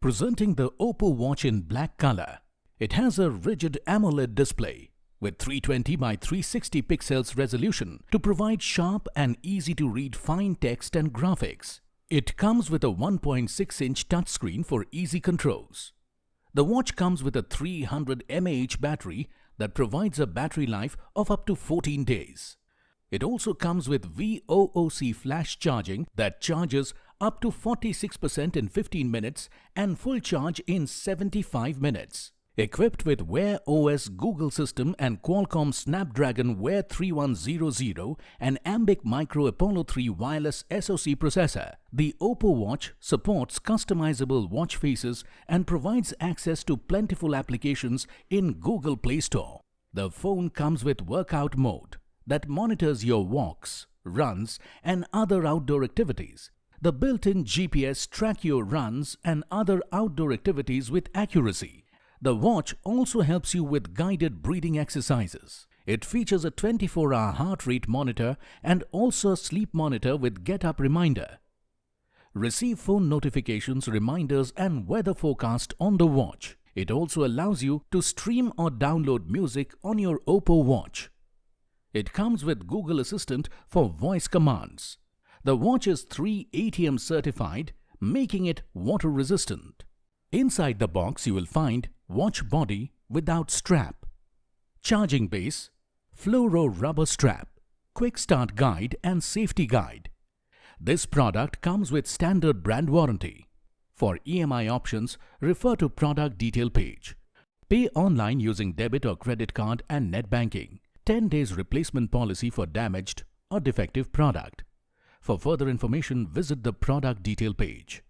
Presenting the OPPO watch in black color. It has a rigid AMOLED display with 320 by 360 pixels resolution to provide sharp and easy to read fine text and graphics. It comes with a 1.6-inch touchscreen for easy controls. The watch comes with a 300 mAh battery that provides a battery life of up to 14 days. It also comes with VOOC Flash Charging that charges up to 46% in 15 minutes and full charge in 75 minutes. Equipped with Wear OS Google system and Qualcomm Snapdragon Wear 3100 and Ambiq Micro Apollo 3 wireless SoC processor, the OPPO watch supports customizable watch faces and provides access to plentiful applications in Google Play Store. The phone comes with workout mode that monitors your walks, runs, and other outdoor activities. The built-in GPS tracks your runs and other outdoor activities with accuracy. The watch also helps you with guided breathing exercises. It features a 24-hour heart rate monitor and also a sleep monitor with get-up reminder. Receive phone notifications, reminders, and weather forecast on the watch. It also allows you to stream or download music on your OPPO watch. It comes with Google Assistant for voice commands. The watch is 3 ATM certified, making it water resistant. Inside the box you will find watch body without strap, charging base, fluoro rubber strap, quick start guide and safety guide. This product comes with standard brand warranty. For EMI options, refer to product detail page. Pay online using debit or credit card and net banking. 10 days replacement policy for damaged or defective product. For further information, visit the product detail page.